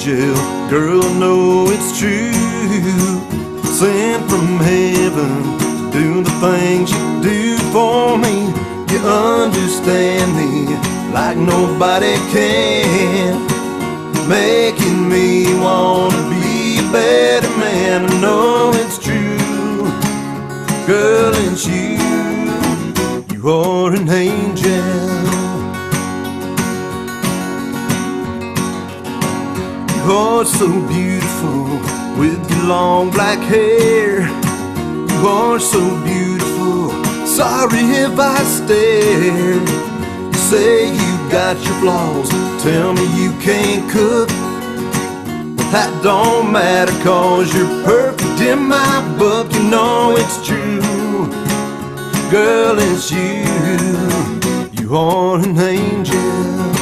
angel. Girl, I know it's true. Sent from heaven to do the things you do for me. You understand me like nobody can, making me wanna be a better man. I know it's true. Girl, it's you. You are an angel. You're so beautiful with your long black hair. You are so beautiful. Sorry if I stare. You say you got your flaws. Tell me you can't cook. That don't matter, 'cause you're perfect in my book. You know it's true. Girl, it's you. You are an angel.